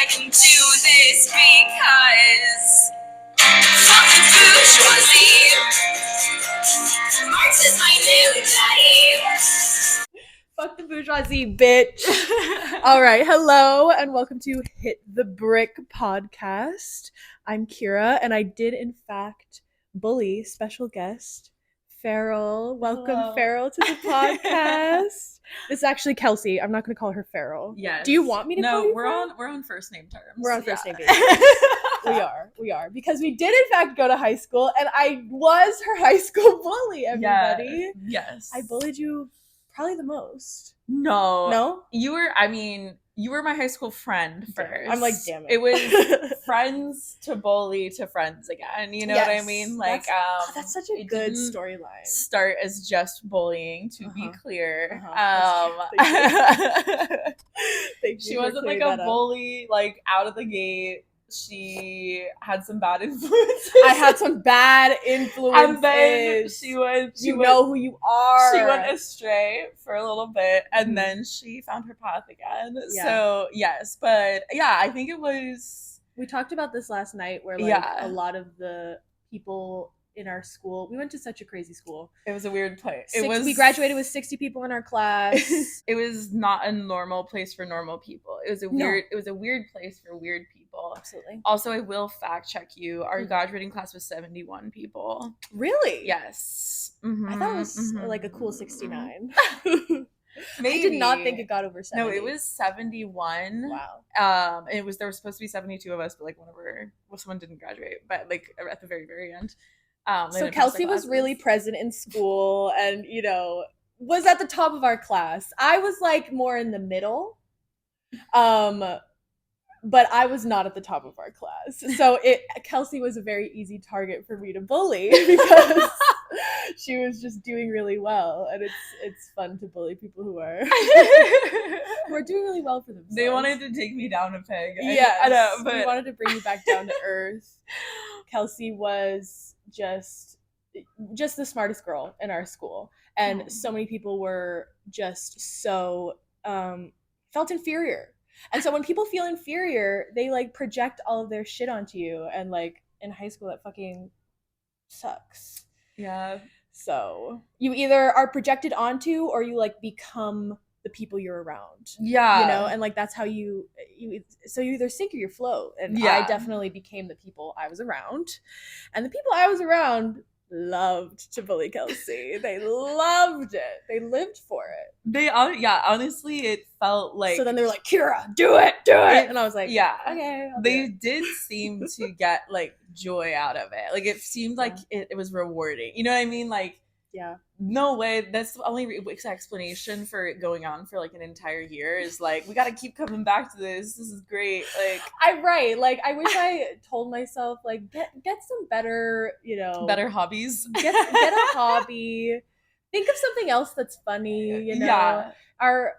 I can do this because fuck the bourgeoisie. Marx is my new daddy. Fuck the bourgeoisie, bitch. All right, hello and welcome to Hit the Brick podcast. I'm Kira, and I did in fact bully special guest Farrell. Welcome, Hello. Farrell, to the podcast. This is actually Kelsey. I'm not going to call her Farrell. Yes. Do you want me to call you we're Farrell? we're on first name terms. We're on first name basis. We are because we did in fact go to high school, and I was her high school bully. Everybody, Yes. I bullied you probably the most. No. You were my high school friend first. I'm like, damn it. It was friends to bully to friends again. You know what I mean? Like, that's such a good storyline. Start as just bullying, to be clear. She wasn't like a bully, like out of the gate. She had some bad influences. I had some bad influences. And then she know who you are. She went astray for a little bit, and then she found her path again. Yeah. So, yes. But, yeah, I think it was... We talked about this last night where, like, a lot of the people in our school... We went to such a crazy school. It was a weird place. We graduated with 60 people in our class. It was not a normal place for normal people. It was a weird place for weird people. Absolutely. Also, I will fact check you. Our graduating class was 71 people. Really? Yes. Mm-hmm. I thought it was like a cool 69. Maybe. I did not think it got over 70. No, it was 71. Wow. There was supposed to be 72 of us, but like someone didn't graduate, but like at the very, very end. So Kelsey was really present in school and, was at the top of our class. I was like more in the middle. But I was not at the top of our class. So Kelsey was a very easy target for me to bully because she was just doing really well. And it's fun to bully people who are doing really well for themselves. They wanted to take me down a peg. Yes, I know, but we wanted to bring you back down to earth. Kelsey was just the smartest girl in our school. And so many people were just so felt inferior. And so when people feel inferior, they like project all of their shit onto you. And like in high school, that fucking sucks. Yeah. So you either are projected onto or you like become the people you're around. Yeah. And like that's how you either sink or you float. And I definitely became the people I was around. And the people I was around loved to bully Kelsey. They loved it. They lived for it. Honestly, it felt like... So then they were like, Kira, do it! And I was like, yeah. Okay, they did seem to get, like, joy out of it. Like, it seemed like it was rewarding. You know what I mean? Like, yeah. No way. That's the only explanation for it going on for, like, an entire year is, like, we gotta keep coming back to this. This is great. Like... Like, I wish I told myself, like, get some better, better hobbies. Get a hobby. Think of something else that's funny, Yeah. Our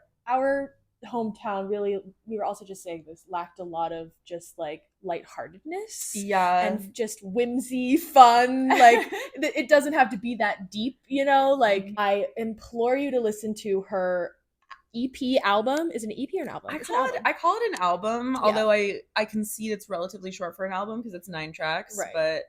hometown really, we were also just saying this, lacked a lot of just, like, lightheartedness. Yeah. And just whimsy, fun. Like, it doesn't have to be that deep, Like, I implore you to listen to her EP album. Is it an EP or an album? I call it an album, although I concede it's relatively short for an album because it's 9 tracks. Right. But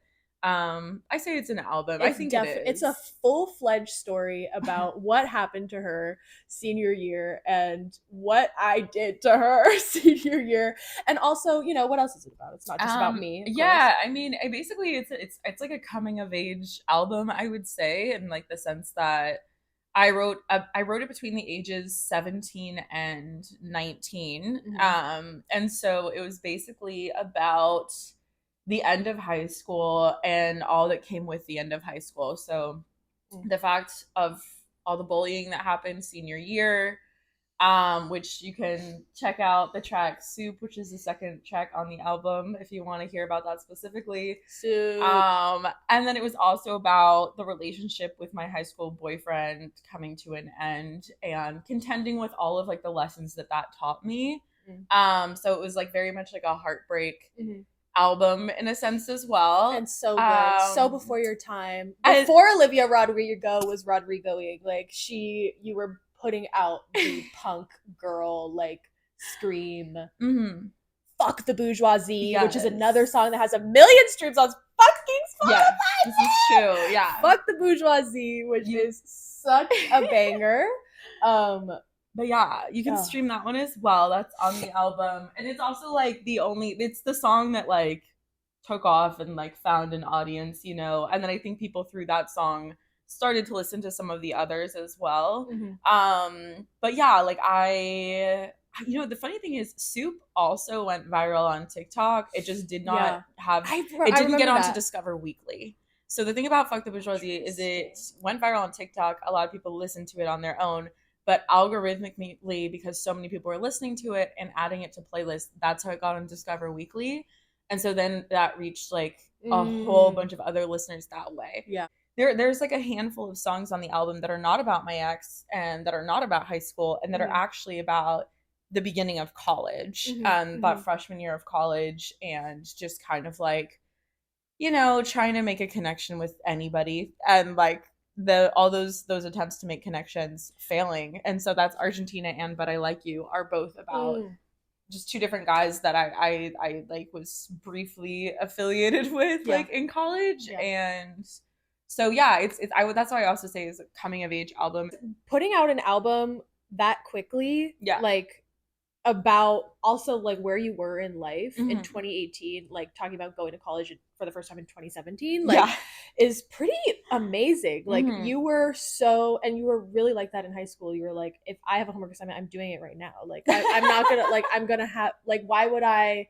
I say it's an album. I think it is. It's a full-fledged story about what happened to her senior year and what I did to her senior year, and also, what else is it about? It's not just about me. Yeah, I mean, basically, it's like a coming of age album, I would say, in like the sense that I wrote it between the ages 17 and 19, and so it was basically about the end of high school and all that came with the end of high school. So the fact of all the bullying that happened senior year, which you can check out the track Soup, which is the second track on the album if you want to hear about that specifically. Soup. And then it was also about the relationship with my high school boyfriend coming to an end and contending with all of like the lessons that taught me. So it was like very much like a heartbreak album in a sense as well, and so good, so before your time, before Olivia Rodrigo was Rodrigoing. Like you were putting out the punk girl like scream Fuck the Bourgeoisie, which is Yes. another song that has 1 million streams on fucking Spotify. Yes, this is true. Yeah. Fuck the Bourgeoisie, which is such a banger. But yeah, you can stream that one as well. That's on the album. And it's also like it's the song that like took off and like found an audience, you know. And then I think people through that song started to listen to some of the others as well. But yeah, like the funny thing is Soup also went viral on TikTok. It just did not it didn't get onto Discover Weekly. So the thing about Fuck the Bourgeoisie is it went viral on TikTok. A lot of people listened to it on their own, but algorithmically, because so many people were listening to it and adding it to playlists, that's how it got on Discover Weekly. And so then that reached like a whole bunch of other listeners that way. Yeah. There's like a handful of songs on the album that are not about my ex and that are not about high school and that are actually about the beginning of college, that freshman year of college, and just kind of like, you know, trying to make a connection with anybody and like all those attempts to make connections failing. And so that's Argentina and But I Like You are both about just two different guys that I like was briefly affiliated with like in college. And so yeah, that's why I also say it's a coming of age album. Putting out an album that quickly, like about also like where you were in life in 2018, like talking about going to college for the first time in 2017, like is pretty amazing. Like you were really like that in high school. You were like, if I have a homework assignment, I'm doing it right now. Like I'm not gonna like I'm gonna have like why would I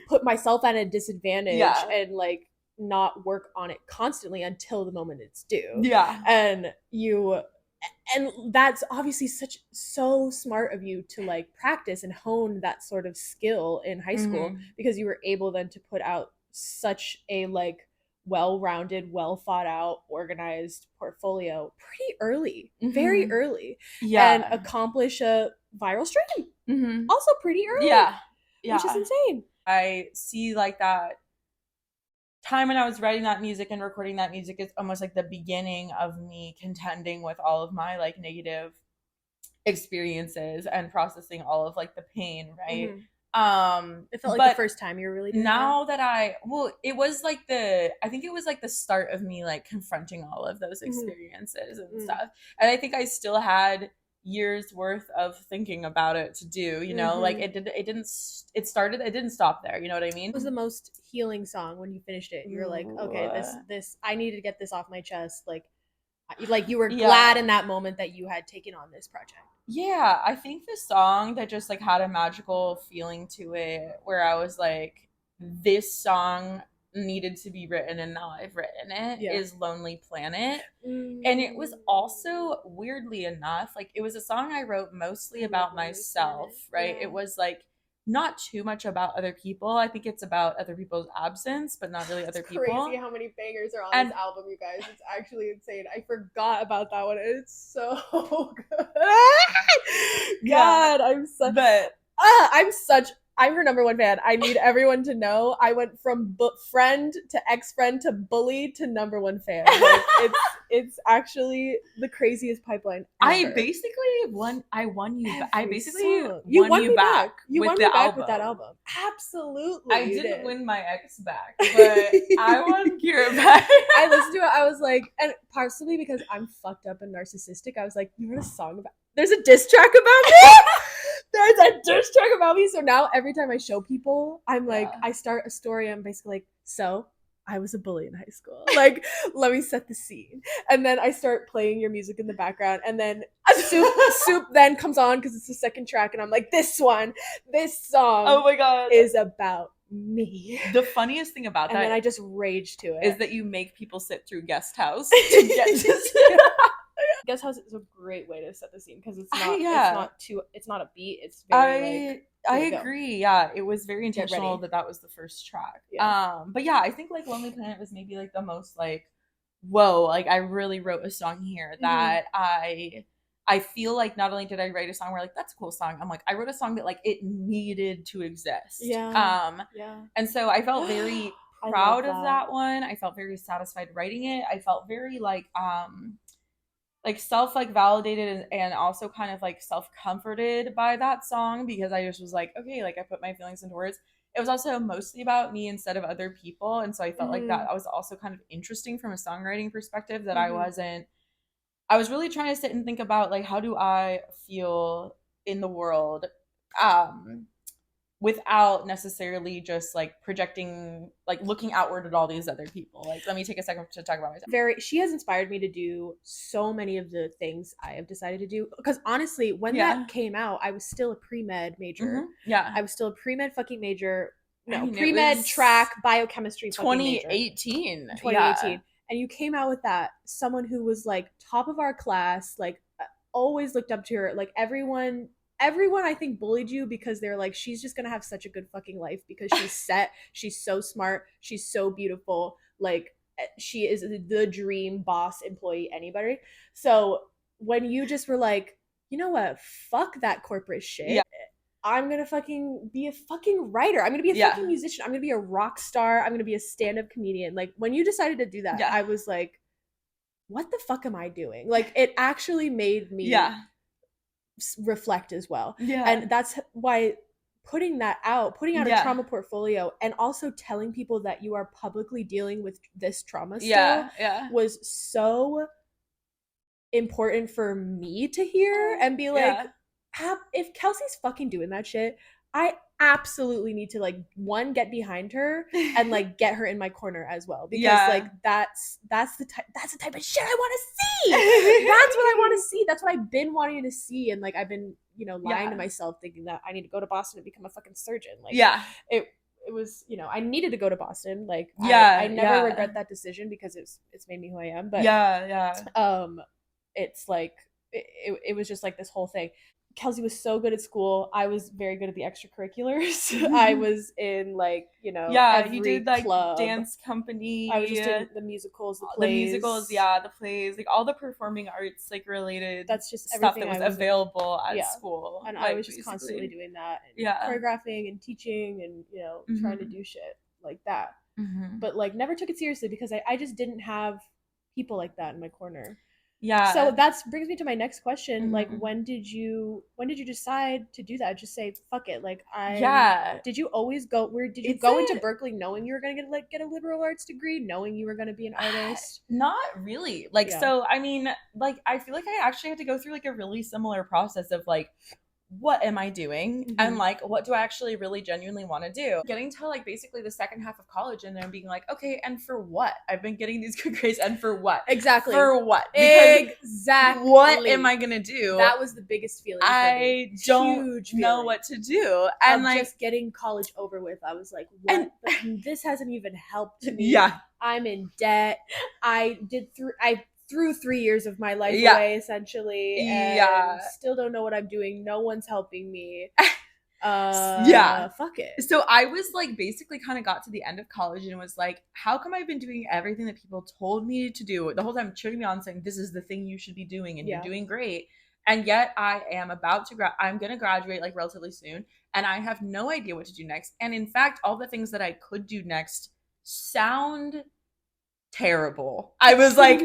put myself at a disadvantage and like not work on it constantly until the moment it's due. And that's obviously so smart of you to like practice and hone that sort of skill in high school, because you were able then to put out such a like well-rounded, well thought out, organized portfolio pretty early, very early, and accomplish a viral stream also pretty early, which is insane. I see like that time when I was writing that music and recording that music is almost like the beginning of me contending with all of my like negative experiences and processing all of like the pain, right? It felt like the first time you were really doing now that I think it was like the start of me like confronting all of those experiences and stuff. And I think I still had years worth of thinking about it to do, you know, like it didn't stop there, you know what I mean? What was the most healing song when you finished it? You were like, okay, this I need to get this off my chest, like you were glad in that moment that you had taken on this project. Yeah, I think the song that just like had a magical feeling to it where I was like, this song needed to be written and now I've written it is Lonely Planet. And it was also, weirdly enough, like it was a song I wrote mostly about myself, right? It was like not too much about other people. I think it's about other people's absence, but not really other people. Crazy how many bangers are on this album, you guys. It's actually insane. I forgot about that one. It's so good. God, I'm her number one fan. I need everyone to know I went from friend to ex-friend to bully to number one fan. Like, it's actually the craziest pipeline ever. I basically won you back with that album. Absolutely. I didn't win my ex back, but I won Kira back. I listened to it. I was like, and partially because I'm fucked up and narcissistic, I was like, you wrote a song about, there's a diss track about me? There's a diss track about me. So now every time I show people, I'm like, I start a story. I'm basically like, so I was a bully in high school. Like, let me set the scene. And then I start playing your music in the background. And then Soup then comes on because it's the second track. And I'm like, this song oh my God, is about me. The funniest thing about that, and then I just rage to it, is that you make people sit through Guest House to get to Guest House is a great way to set the scene because it's not a beat. It's very I agree. Yeah, it was very intentional that was the first track. But yeah, I think like Lonely Planet was maybe like the most like, whoa, like I really wrote a song here that I feel like not only did I write a song where like that's a cool song, I'm like I wrote a song that like it needed to exist. And so I felt very proud of that one. I felt very satisfied writing it. I felt very like like self like validated and also kind of like self comforted by that song, because I just was like, okay, like I put my feelings into words. It was also mostly about me instead of other people, and so I felt like that was also kind of interesting from a songwriting perspective, that I was really trying to sit and think about like, how do I feel in the world, um without necessarily just like projecting, like looking outward at all these other people. Like, let me take a second to talk about myself. She has inspired me to do so many of the things I have decided to do, because honestly, when that came out, I was still a pre-med major. I was still a pre-med fucking major. No, I mean, pre-med track biochemistry fucking major. 2018. 2018. And you came out with that, someone who was like top of our class, like always looked up to her, like everyone I think bullied you because they're like, she's just gonna have such a good fucking life because she's set, she's so smart, she's so beautiful, like she is the dream boss employee anybody. So when you just were like, you know what, fuck that corporate shit, I'm gonna fucking be a fucking writer, I'm gonna be a fucking musician, I'm gonna be a rock star, I'm gonna be a stand-up comedian. Like when you decided to do that, I was like, what the fuck am I doing? Like it actually made me reflect as well. And that's why putting out a trauma portfolio and also telling people that you are publicly dealing with this trauma still was so important for me to hear and be like, if Kelsey's fucking doing that shit, I absolutely need to like, one, get behind her and like get her in my corner as well, because like that's the type of shit I want to see. That's what I want to see. That's what I've been wanting to see. And like I've been, you know, lying to myself thinking that I need to go to Boston and become a fucking surgeon. Like it was, you know, I needed to go to Boston. Like I never regret that decision because it's made me who I am. But it's like it was just like this whole thing. Kelsey was so good at school. I was very good at the extracurriculars. I was in like, you know, every you did like club. Dance company. I was just in the musicals, the plays. The plays, like all the performing arts like related. That's just stuff that was available at school. And I was just constantly doing that, and choreographing and teaching and, you know, trying to do shit like that. But like never took it seriously because I just didn't have people like that in my corner. So that brings me to my next question. Like, when did you decide to do that? Just say fuck it. Like did you always go? Did you go into Berkeley knowing you were gonna get a liberal arts degree, knowing you were gonna be an artist? Not really. Like so, I mean, like I feel like I actually had to go through like a really similar process of like, what am I doing? And like, what do I actually really genuinely want to do? Getting to like basically the second half of college and then being like, okay, and for what? I've been getting these good grades, and for what? Exactly. For what? Because exactly. What am I gonna do? That was the biggest feeling. I don't know what to do. And like just getting college over with, I was like, what? This hasn't even helped me. I'm in debt. I threw 3 years of my life away essentially, and still don't know what I'm doing. No one's helping me. Fuck it. So I was like basically kind of got to the end of college and was like, how come I've been doing everything that people told me to do the whole time, cheering me on, saying this is the thing you should be doing and you're doing great, and yet I am about to I'm gonna graduate like relatively soon, and I have no idea what to do next. And in fact, all the things that I could do next sound terrible. I was like,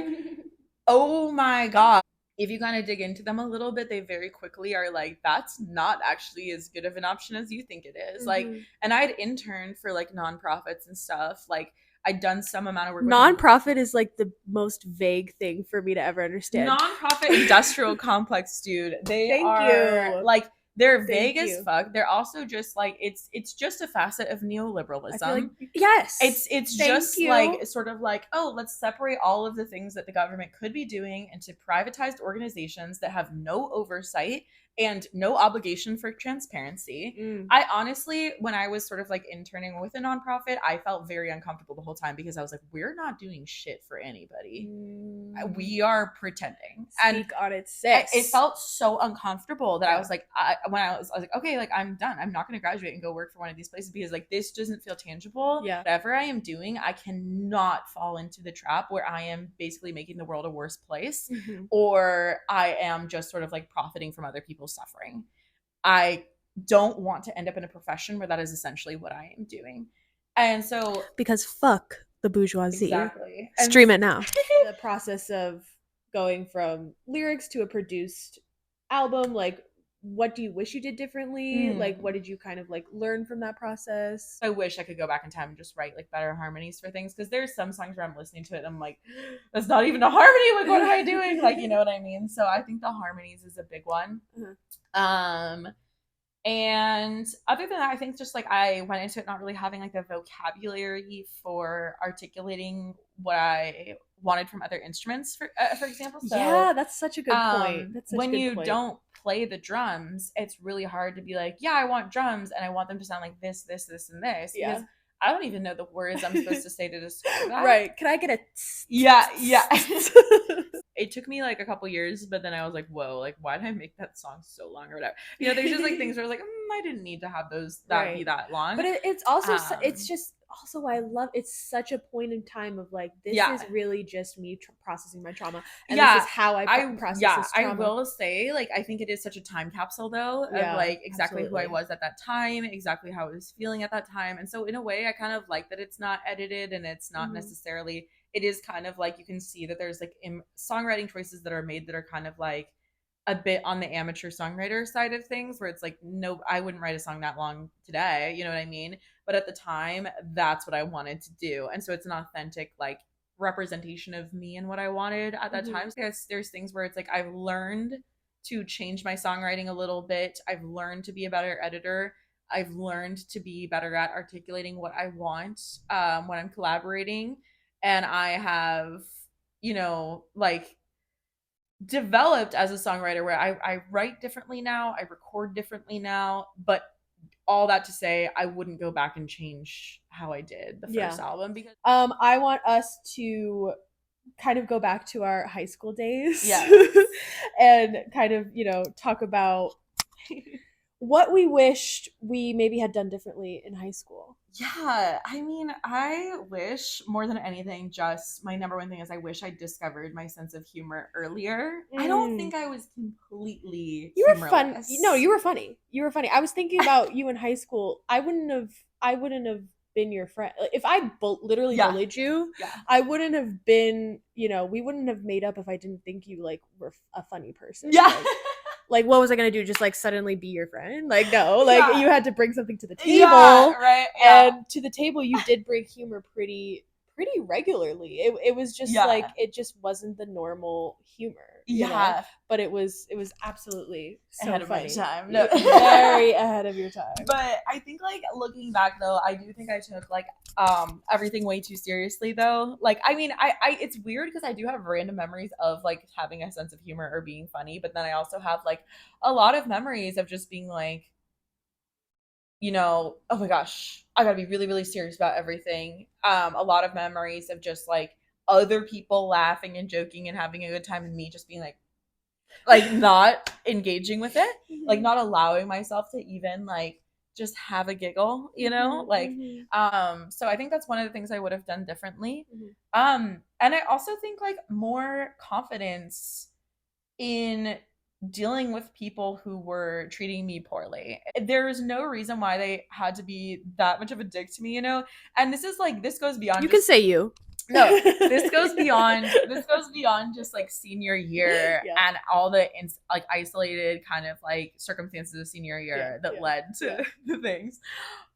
oh my God. If you kind of dig into them a little bit, they very quickly are like, that's not actually as good of an option as you think it is. Like, and I'd interned for like nonprofits and stuff. Like, I'd done some amount of work. Nonprofit is like the most vague thing for me to ever understand. Nonprofit industrial complex, dude. They are like, they're vague as fuck. They're also just like, it's just a facet of neoliberalism. I feel like, yes. It's just like sort of like, oh, let's separate all of the things that the government could be doing into privatized organizations that have no oversight and no obligation for transparency. I honestly, when I was sort of like interning with a nonprofit, I felt very uncomfortable the whole time because I was like, we're not doing shit for anybody. We are pretending. Speak on it, sis. It felt so uncomfortable that I was like, I was like, okay, like I'm done. I'm not going to graduate and go work for one of these places because like this doesn't feel tangible. Whatever I am doing, I cannot fall into the trap where I am basically making the world a worse place, or I am just sort of like profiting from other people's suffering. I don't want to end up in a profession where that is essentially what I am doing. And so, because fuck the bourgeoisie. Exactly. Stream it now. The process of going from lyrics to a produced album, like what do you wish you did differently? Like what did you kind of like learn from that process? I wish I could go back in time and just write like better harmonies for things, because there's some songs where I'm listening to it and I'm like, that's not even a harmony. Like, what am I doing? Like, you know what I mean? So I think the harmonies is a big one. And other than that, I think just like I went into it not really having like the vocabulary for articulating what I wanted from other instruments, for example. So yeah, that's such a good point. That's such when a good you point. don't play the drums, it's really hard to be like, yeah, I want drums and I want them to sound like this, this, this, and this. Yeah. Because I don't even know the words I'm supposed to say to describe that. Right. Can I get a yeah. It took me like a couple years, but then I was like, whoa, like why did I make that song so long or whatever? You know, there's just like things where I was like, I didn't need to have those that be that long. But it's also it's just also I love it's such a point in time of like this is really just me processing my trauma, and this is how I process this trauma. I will say, like, I think it is such a time capsule though of like exactly who I was at that time, exactly how I was feeling at that time. And so in a way I kind of like that it's not edited and it's not necessarily, it is kind of like you can see that there's like songwriting choices that are made that are kind of like a bit on the amateur songwriter side of things, where it's like, no, I wouldn't write a song that long today, you know what I mean? But at the time, that's what I wanted to do. And so it's an authentic like representation of me and what I wanted at that time. So there's things where it's like I've learned to change my songwriting a little bit. I've learned to be a better editor. I've learned to be better at articulating what I want when I'm collaborating. And I have, you know, like developed as a songwriter where I write differently now, I record differently now, but all that to say, I wouldn't go back and change how I did the first album, because I want us to kind of go back to our high school days and kind of, you know, talk about what we wished we maybe had done differently in high school. Yeah, I mean, I wish more than anything, just my number one thing is I wish I discovered my sense of humor earlier. I don't think I was completely You were fun. No, you were funny. You were funny. I was thinking about you in high school. I wouldn't have been your friend if I literally bullied you. I wouldn't have been, you know, we wouldn't have made up if I didn't think you like were a funny person. Like what was I gonna do? Just like suddenly be your friend? Like no, like you had to bring something to the table, and to the table you did bring humor pretty regularly. It was just like it just wasn't the normal humor. You know? But it was absolutely so ahead funny. of my time. No, very ahead of your time. But I think like looking back though, I do think I took like everything way too seriously though. Like I mean, I it's weird because I do have random memories of like having a sense of humor or being funny, but then I also have like a lot of memories of just being like, you know, oh my gosh, I gotta be really, really serious about everything. A lot of memories of just like other people laughing and joking and having a good time, and me just being like not engaging with it, like not allowing myself to even like just have a giggle, you know, like so I think that's one of the things I would have done differently. And I also think like more confidence in dealing with people who were treating me poorly. There is no reason why they had to be that much of a dick to me, you know. And this is like, this goes beyond, you can say you. No, this goes beyond just like senior year and all the like isolated kind of like circumstances of senior year that led to the things.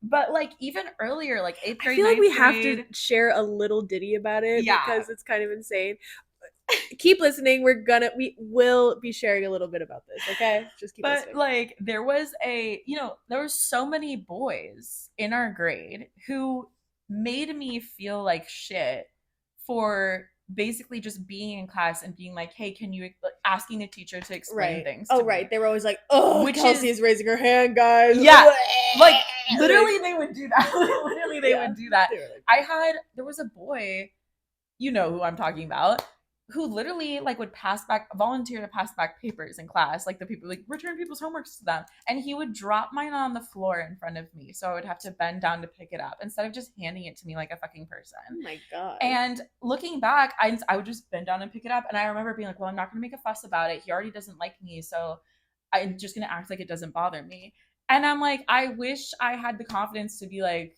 But like even earlier, like 8th grade, I feel like we have to share a little ditty about it because it's kind of insane. Keep listening. We will be sharing a little bit about this, okay? Just keep listening. But like there was so many boys in our grade who made me feel like shit for basically just being in class and being like, hey, can you asking the teacher to explain things to me. They were always like, oh, Kelsey is raising her hand, guys. Like literally they would do that. Would do that. There was a boy, you know who I'm talking about, who literally like would volunteer to pass back papers in class, like the people like return people's homeworks to them, and he would drop mine on the floor in front of me, so I would have to bend down to pick it up instead of just handing it to me like a fucking person. Oh my god. And looking back, I would just bend down and pick it up, and I remember being like, well, I'm not gonna make a fuss about it, he already doesn't like me, so I'm just gonna act like it doesn't bother me. And I'm like, I wish I had the confidence to be like,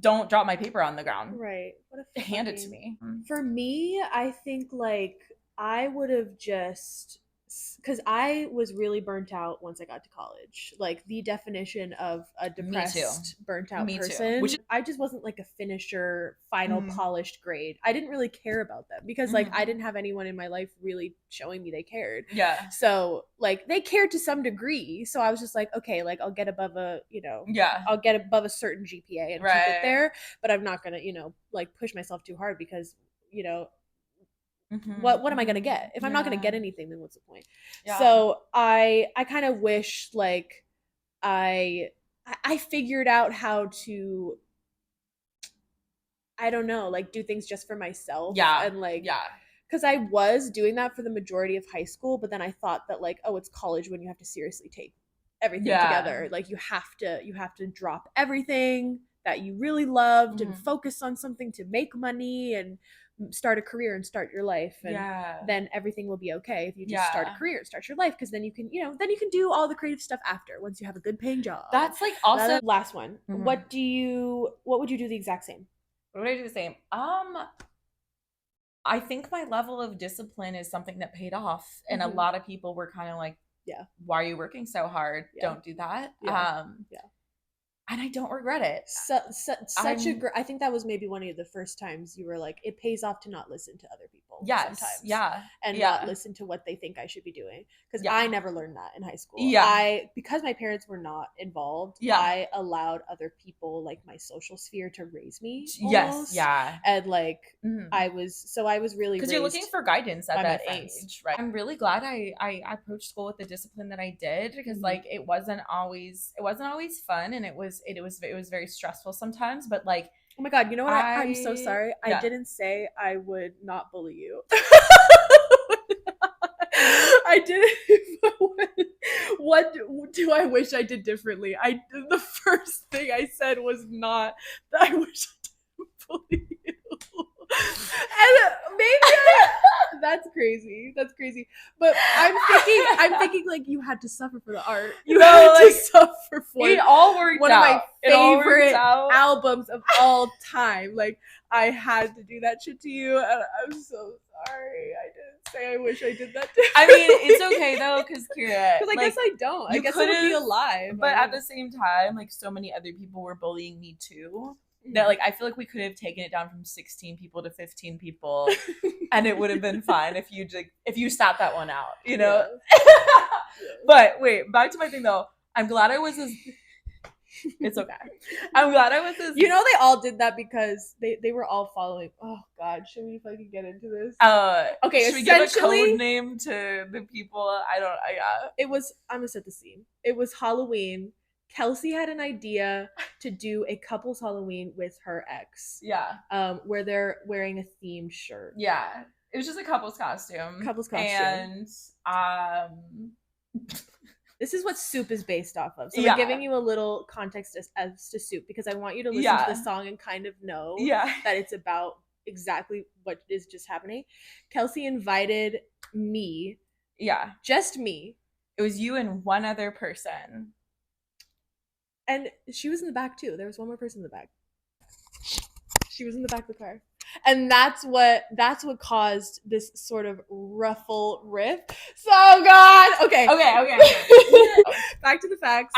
don't drop my paper on the ground. Right. What a Hand it to me. For me, I think like I would have just because I was really burnt out once I got to college. Like the definition of a depressed, burnt out Me too. person. Which I just wasn't like a finisher, final polished grade. I didn't really care about them because like I didn't have anyone in my life really showing me they cared. Yeah. So like they cared to some degree. So I was just like, okay, like I'll get above a, I'll get above a certain GPA and keep it there. But I'm not gonna, like push myself too hard because, what am I gonna get? If I'm not gonna get anything, then what's the point? Yeah. So I kind of wish like I figured out how to, I don't know, like do things just for myself. Yeah. And like because I was doing that for the majority of high school, but then I thought that like, oh, it's college when you have to seriously take everything together. Like you have to drop everything that you really loved and focus on something to make money and start a career and start your life, and then everything will be okay if you just start a career and start your life, because then you can do all the creative stuff after, once you have a good paying job. That's like also last one. What would you do the exact same? What would I do the same? I think my level of discipline is something that paid off, and a lot of people were kind of like, why are you working so hard? Don't do that. And I don't regret it. I think that was maybe one of the first times you were like, it pays off to not listen to other people. Yes. Sometimes. And not listen to what they think I should be doing. Because I never learned that in high school. Because my parents were not involved, I allowed other people, like my social sphere, to raise me. Almost. And like, I was really because you're looking for guidance at that age, right? I'm really glad I approached school with the discipline that I did, because like it wasn't always fun, and it was very stressful sometimes, but like, oh my god, you know what, I'm so sorry. I didn't say I would not bully you. I didn't. What do I wish I did differently? The first thing I said was not that I wish I didn't bully you. And maybe that's crazy. But I'm thinking like you had to suffer for the art. You had to suffer for it. All worked one out. of my favorite albums of all time. Like I had to do that shit to you, and I'm so sorry. I didn't say I wish I did that to you. I mean, it's okay though, because Kira, I guess I don't. I guess I would be alive. But at the same time, like so many other people were bullying me too. That like I feel like we could have taken it down from 16 people to 15 people, and it would have been fine if you sat that one out, But wait, back to my thing though. I'm glad I was as. It's okay. I'm glad I was as. They all did that because they were all following. Oh God, should we fucking get into this? Okay, should we give a code name to the people? It was. I'm gonna set the scene. It was Halloween. Kelsey had an idea to do a couple's Halloween with her ex. Where they're wearing a themed shirt. It was just a couple's costume. And this is what Soup is based off of. So we're giving you a little context as to Soup, because I want you to listen to the song and kind of know that it's about exactly what is just happening. Kelsey invited me. Just me. It was you and one other person. And she was in the back too. There was one more person in the back. She was in the back of the car. And that's what caused this sort of ruffle riff. So God. Okay. Back to the facts.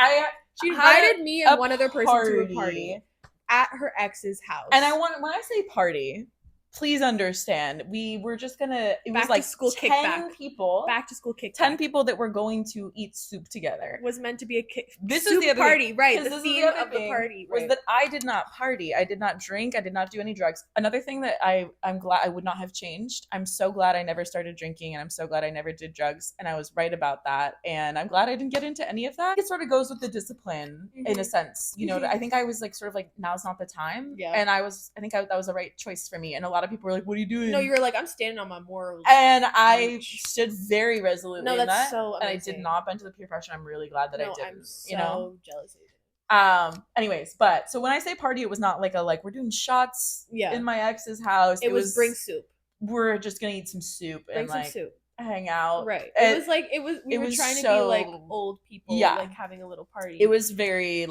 She invited me and one other person to a party at her ex's house. And when I say party, please understand, we were just gonna. It was like school 10 kickback. People. Back to school kickback. 10 people that were going to eat soup together. It was meant to be a This is the other party, thing. right? The theme of the party was that I did not party. I did not drink. I did not do any drugs. Another thing that I'm glad I would not have changed. I'm so glad I never started drinking, and I'm so glad I never did drugs. And I was right about that. And I'm glad I didn't get into any of that. It sort of goes with the discipline in a sense. I think I was like sort of like, now's not the time. And I think that was the right choice for me. And a lot of people were like, what are you doing? No, you were like, I'm standing on my morals. And I stood very resolutely in that. So amazing. And I did not bend to the peer pressure. I'm really glad that I didn't. I'm so jealous of you. Anyways, but so when I say party, it was not like we're doing shots in my ex's house. It was bring soup. We're just gonna eat some soup and some soup. Hang out. Right. We were trying to be like old people, like having a little party. It was very it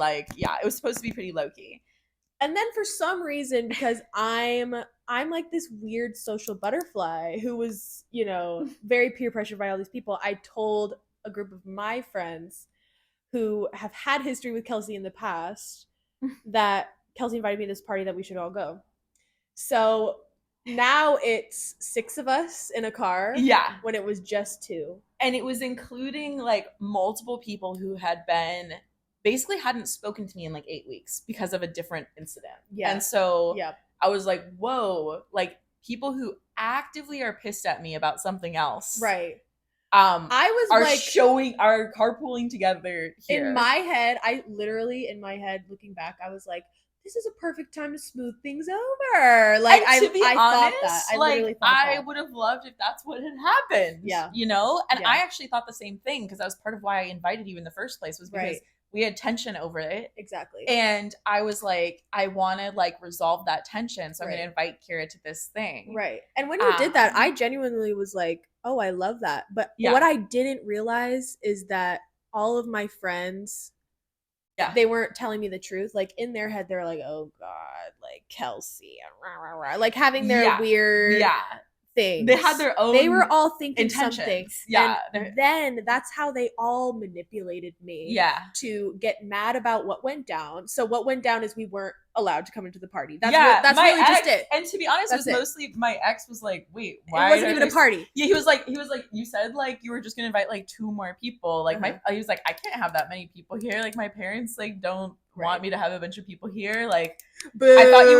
was supposed to be pretty low key. And then for some reason, because I'm like this weird social butterfly who was, you know, very peer pressured by all these people, I told a group of my friends who have had history with Kelsey in the past that Kelsey invited me to this party that we should all go. So now it's 6 of us in a car. Yeah. When it was just 2. And it was including like multiple people who had been basically hadn't spoken to me in like 8 weeks because of a different incident. Yeah. And so I was like, whoa, like people who actively are pissed at me about something else. Right. I was are carpooling together here. In my head, in my head, looking back, I was like, this is a perfect time to smooth things over. Like, and to be honest, thought that. I literally thought I that. would have loved if that's what had happened. Yeah. You know? And I actually thought the same thing because that was part of why I invited you in the first place, was because we had tension over it. Exactly. And I was like, I want to like resolve that tension. So I'm going to invite Kira to this thing. Right. And when you did that, I genuinely was like, oh, I love that. But what I didn't realize is that all of my friends, they weren't telling me the truth. Like in their head, they're like, oh God, like Kelsey, rah, rah, rah. Like having their weird things. They had their own. They were all thinking intentions. Something. Yeah. And then that's how they all manipulated me. Yeah. To get mad about what went down. So what went down is we weren't allowed to come into the party. That's really just it. And to be honest, it was mostly my ex was like, wait, why? It wasn't even a party. Yeah, he was like, you said like you were just gonna invite like 2 more people. Like he was like, I can't have that many people here. Like my parents like don't want me to have a bunch of people here. Like Boo. I thought you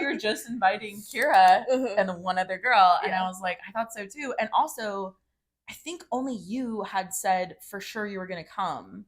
were just inviting Kira and the one other girl. And I was like, I thought so too. And also, I think only you had said for sure you were gonna come.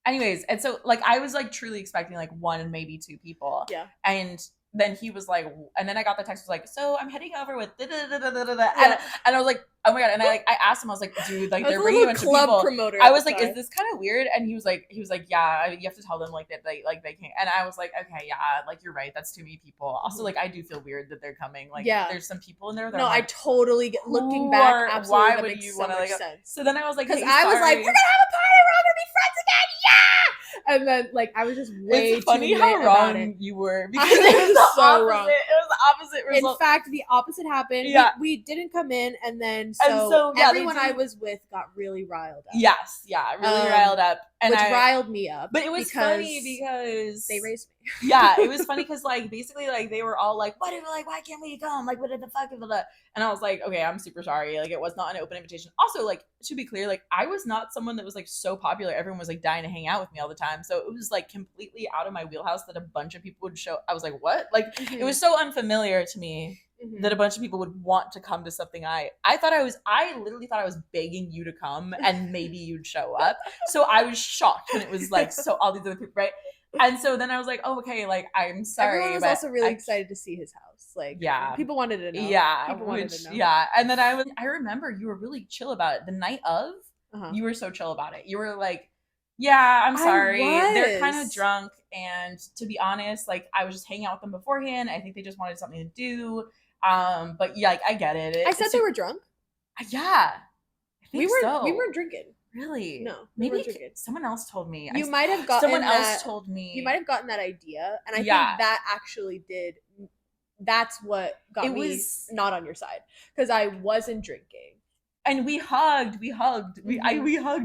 Anyways, and so like I was like truly expecting like 1 maybe 2 people. Yeah. And then he was like, and then I got the text was like, so I'm heading over with and I was like, oh my God. And I asked him, I was like, dude, like they're bringing a bunch of people. Promoter I was like, is this kind of weird? And he was like, yeah, you have to tell them like that they can't. And I was like, okay, yeah, like you're right, that's too many people. Also, like I do feel weird that they're coming. Like there's some people in there. No, like, I totally get looking back. Absolutely, why would you want to like? Sense. So then I was like, because I was like, we're gonna have a party, we're all gonna be friends again, yeah. And then like I was just way it's funny too how wrong it. You were because it was so opposite. Wrong. It was the opposite result. In fact, the opposite happened. Yeah. We didn't come in, and then everyone I was with got really riled up. Yes, yeah, really riled up, and which riled me up. But it was funny because they raised me. Yeah, it was funny because like basically like they were all like, why can't we come? Like what the fuck? And I was like, okay, I'm super sorry. Like it was not an open invitation. Also, like to be clear, like I was not someone that was like so popular. Everyone was like dying to hang out with me all the time. So it was like completely out of my wheelhouse that a bunch of people would show. I was like, what? Like it was so unfamiliar to me that a bunch of people would want to come to something I literally thought I was begging you to come and maybe you'd show up. So I was shocked when it was like so all these other people, right? And so then I was like, oh, okay, like, I'm sorry. Everyone was also really excited to see his house. Like, people wanted to know. Yeah. People wanted to know. Yeah. And then I remember you were really chill about it. The night of, you were so chill about it. You were like, yeah, I'm sorry. They're kind of drunk. And to be honest, like, I was just hanging out with them beforehand. I think they just wanted something to do. But yeah, like, I get it. I said they were drunk? Yeah. I think we weren't drinking. Really? No. Maybe someone else told me. You might have gotten someone else told me. You might have gotten that idea, and I think that actually did. That's what got me not on your side because I wasn't drinking. And we hugged. We hugged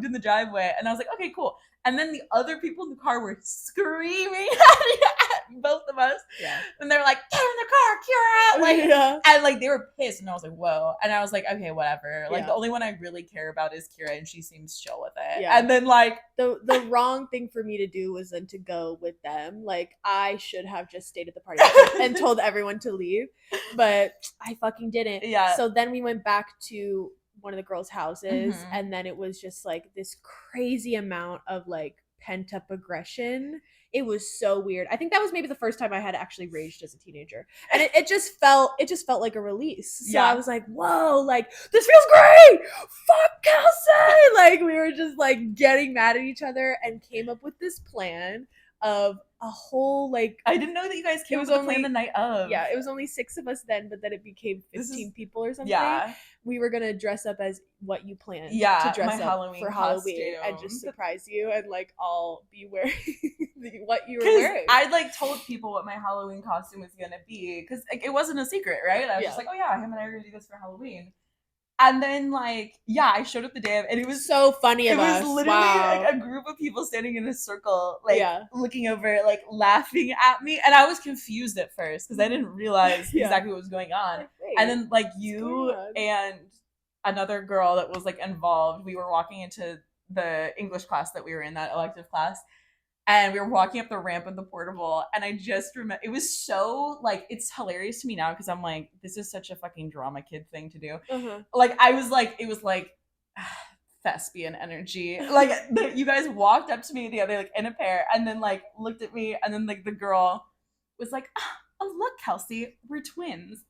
in the driveway, and I was like, okay, cool. And then the other people in the car were screaming at both of us. Yeah. And they were like, get in the car, Kira! Like, and like they were pissed. And I was like, whoa. And I was like, okay, whatever. Like the only one I really care about is Kira, and she seems chill with it. Yeah. And then like the wrong thing for me to do was then to go with them. Like I should have just stayed at the party and told everyone to leave. But I fucking didn't. Yeah. So then we went back to one of the girls' houses, and then it was just like this crazy amount of like pent up aggression. It was so weird. I think that was maybe the first time I had actually raged as a teenager, and it just felt like a release. So I was like, whoa, like this feels great. Fuck Kelsey. Like we were just like getting mad at each other and came up with this plan of a whole like I didn't know that you guys came up with the plan the night of. Yeah, it was only 6 of us then, but then it became 15 people or something. Yeah. We were gonna dress up as what you planned to dress up Halloween for Halloween and just surprise you and like all be wearing what you were wearing. I like told people what my Halloween costume was gonna be because like, it wasn't a secret, right? I was just like, oh yeah, him and I are gonna do this for Halloween. And then like, yeah, I showed up the day of, and it was so funny of us. It was literally like a group of people standing in a circle, like looking over, like laughing at me. And I was confused at first because I didn't realize exactly what was going on. Like, and then like you and another girl that was like involved, we were walking into the English class that we were in, that elective class. And we were walking up the ramp of the portable, and I just remember, it was so, like, it's hilarious to me now, because I'm like, this is such a fucking drama kid thing to do. Like, I was like, it was like, thespian energy. Like, you guys walked up to me together, like, in a pair, and then, like, looked at me, and then, like, the girl was like, oh, look, Kelsey, we're twins.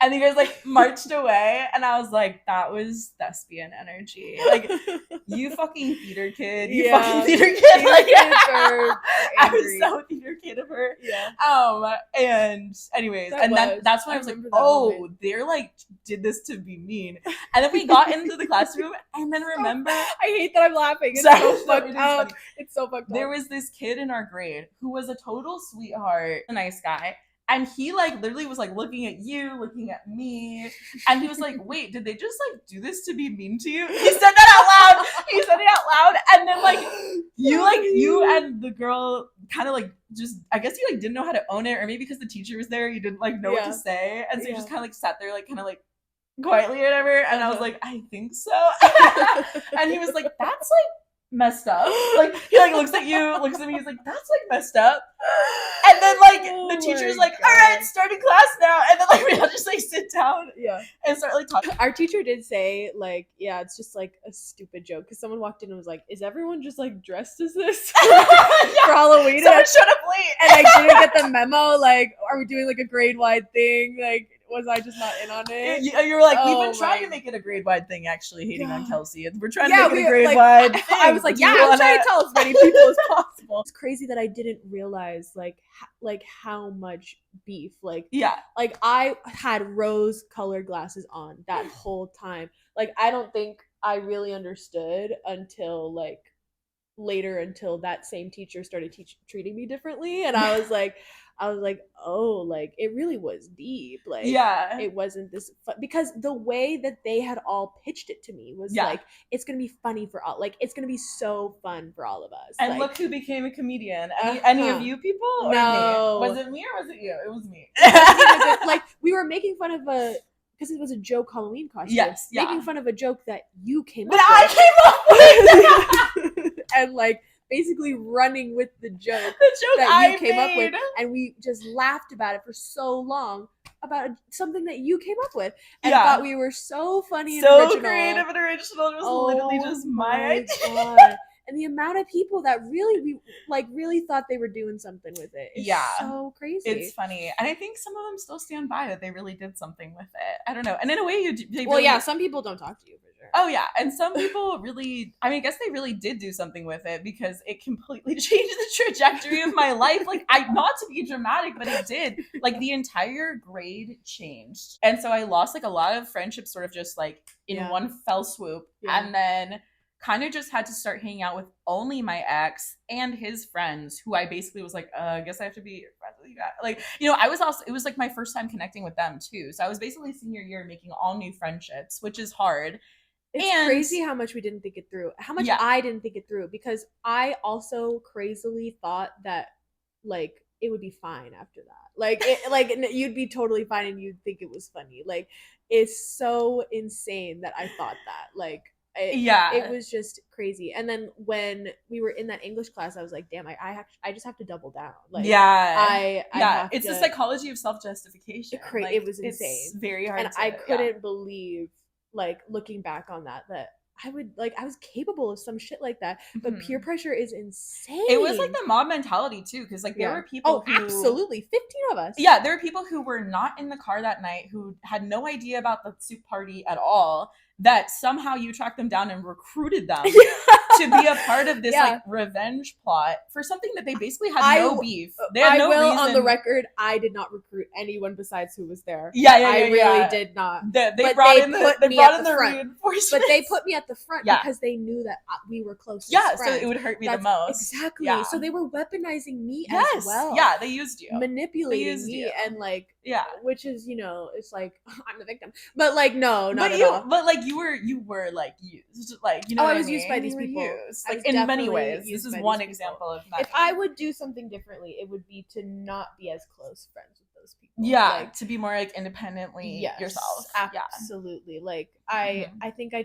And you guys, like, marched away, and I was like, that was thespian energy. Like, you fucking theater kid. You fucking theater kid. Like, I was so theater kid of her. Yeah. And anyways, that's when I was like, oh, they're like, did this to be mean. And then we got into the classroom, and then remember, I hate that I'm laughing. It's so fucked up. It's so fucked up. There was this kid in our grade who was a total sweetheart, a nice guy. And he like literally was like looking at you, looking at me, and he was like, wait, did they just like do this to be mean to you? He said that out loud. He said it out loud. And then like you and the girl kind of like just, I guess you like didn't know how to own it, or maybe because the teacher was there, you didn't like know what to say. And so you just kind of like sat there like kind of like quietly or whatever. And I was like, I think so. And he was like, that's like messed up. Like he like looks at you, looks at me, he's like, that's like messed up. And then like the teacher's like, all right, starting class now. And then like we all just like sit down and start like talking. Our teacher did say like, yeah, it's just like a stupid joke, because someone walked in and was like, is everyone just like dressed as this for Halloween? Someone showed up late and I didn't get the memo. Like, are we doing like a grade wide thing? Like, was I just not in on it? You were like, we've been trying to make it a grade wide thing, actually, hating on Kelsey. We're trying to make it a grade wide thing. I was like, I'm trying to tell as many people as possible. It's crazy that I didn't realize like how much beef. Like I had rose colored glasses on that whole time. Like I don't think I really understood until like later, until that same teacher started treating me differently, and I was like, oh, like it really was deep. Like it wasn't this because the way that they had all pitched it to me was like, it's gonna be funny for all, like it's gonna be so fun for all of us. And like, look who became a comedian. Any of you people? Or no, me? Was it me or was it you? It was me. Like we were making fun of because it was a joke Halloween costume. Making fun of a joke that you came up with. I came up with. And like basically running with the joke that you came up with, and we just laughed about it for so long, about something that you came up with, and thought we were so funny and so original. Creative and original. It was literally just my idea. And the amount of people that really thought they were doing something with it. It's so crazy. It's funny. And I think some of them still stand by that they really did something with it. I don't know. And in a way, some people don't talk to you for sure. Oh, yeah. And some people really, I mean, I guess they really did do something with it, because it completely changed the trajectory of my life. Like, not to be dramatic, but it did. Like, the entire grade changed. And so I lost, like, a lot of friendships sort of just, like, in one fell swoop. And then kind of just had to start hanging out with only my ex and his friends, who I basically was like, I guess I have to be friends with you guys. Like, you know, it was like my first time connecting with them too. So I was basically senior year making all new friendships, which is hard. It's crazy how much we didn't think it through. How much I didn't think it through, because I also crazily thought that like it would be fine after that. Like you'd be totally fine and you'd think it was funny. Like, it's so insane that I thought that. Like, it was just crazy. And then when we were in that English class, I was like, damn, I just have to double down. Like, it's the psychology of self-justification. It was insane. It's very hard. And I couldn't believe, like, looking back on that I was capable of some shit like that. But peer pressure is insane. It was like the mob mentality too, because like there were people who, absolutely, 15 of us. Yeah, there were people who were not in the car that night, who had no idea about the soup party at all, that somehow you tracked them down and recruited them to be a part of this like revenge plot for something that they basically had no beef. They had no reason. On the record, I did not recruit anyone besides who was there. I really did not. They brought in the reinforcements. But they put me at the front because they knew that we were close. Yeah, so it would hurt me the most. Exactly. Yeah. So they were weaponizing me as well. Yeah, they used you, manipulating me, and like which is it's like I'm the victim, but like no, not at all. But like you were like used, like I was used by these people. Like in many ways, this is one example of that. If I would do something differently, it would be to not be as close friends with those people. Yeah, like, to be more like independently yourself. Absolutely. Like I think I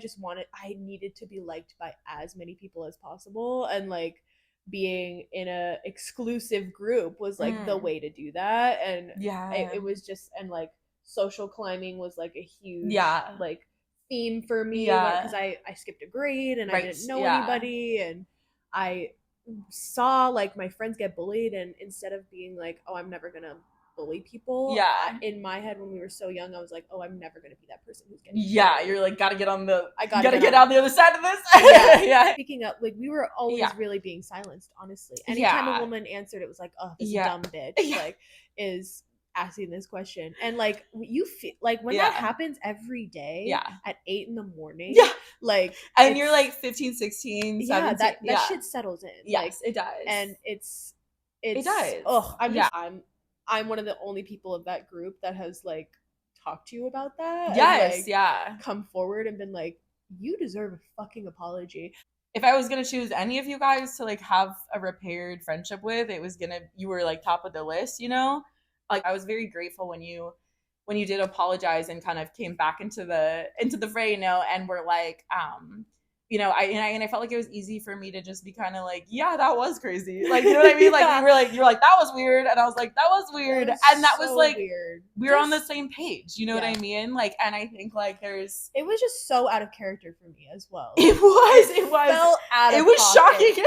needed to be liked by as many people as possible, and like being in a exclusive group was like the way to do that. And it was just, and like social climbing was like a huge like theme for me because I skipped a grade and I didn't know anybody, and I saw like my friends get bullied, and instead of being like, oh, I'm never gonna bully people, in my head when we were so young, I was like, oh, I'm never gonna be that person who's getting bullied. You're like, gotta get on the get on the other side of this. Speaking up, like we were always really being silenced, honestly. Anytime a woman answered, it was like, oh, this dumb bitch like is asking this question. And like you feel like when that happens every day at 8 a.m, like, and you're like 15, 16, 17, that shit settles in. Yes, like, it does. And it does. Oh, I'm one of the only people of that group that has like talked to you about that. Yes, and, like, come forward and been like, you deserve a fucking apology. If I was gonna choose any of you guys to like have a repaired friendship with, you were like top of the list, Like I was very grateful when you did apologize and kind of came back into the fray, and were like, I felt like it was easy for me to just be kind of like, yeah, that was crazy. Like, you know what I mean? Like, you were like, that was weird. And I was like, that was weird. And that was like, weird. We were on the same page. You know what I mean? Like, and I think like it was just so out of character for me as well. It was shocking.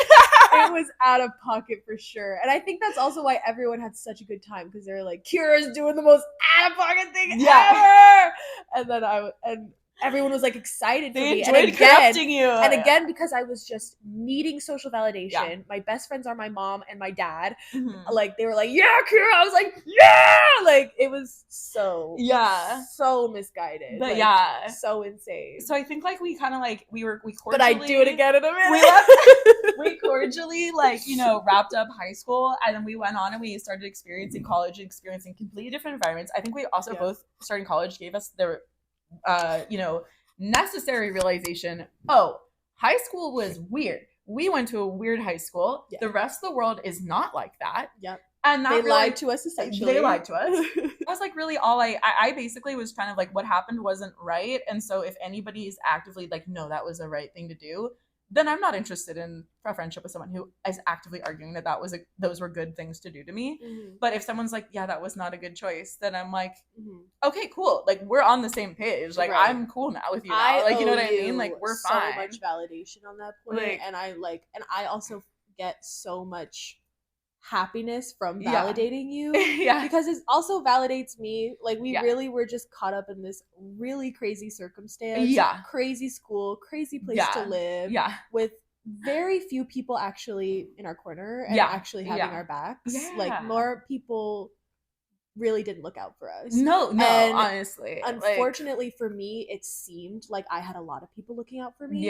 It was out of pocket for sure. And I think that's also why everyone had such a good time, because they're like, Kira's doing the most out of pocket thing ever. And then everyone was like excited for me. And corrupting you. And again, because I was just needing social validation. Yeah. My best friends are my mom and my dad. Mm-hmm. Like they were like, yeah, Kira. I was like, yeah. Like it was so misguided. But so insane. So I think like we kind of like we cordially. But I'd do it again in a minute. We cordially like wrapped up high school, and then we went on and we started experiencing college, experiencing completely different environments. I think we also both starting college gave us necessary realization. Oh, high school was weird. We went to a weird high school. The rest of the world is not like that. Yep. And they lied to us, essentially. They lied to us. That was like really all I basically was kind of like, what happened wasn't right. And so if anybody is actively like, no, that was the right thing to do, then I'm not interested in a friendship with someone who is actively arguing that those were good things to do to me. Mm-hmm. But if someone's like, yeah, that was not a good choice, then I'm like, okay, cool. Like we're on the same page. Like I'm cool now with you now. Like, you know what I mean? Like we're fine. So much validation on that point. Like, and I also get so much happiness from validating you, because it also validates me. Like we really were just caught up in this really crazy circumstance, crazy school, crazy place to live, with very few people actually in our corner and actually having our backs. Like more people really didn't look out for us. No, and honestly. Unfortunately for me, it seemed like I had a lot of people looking out for me.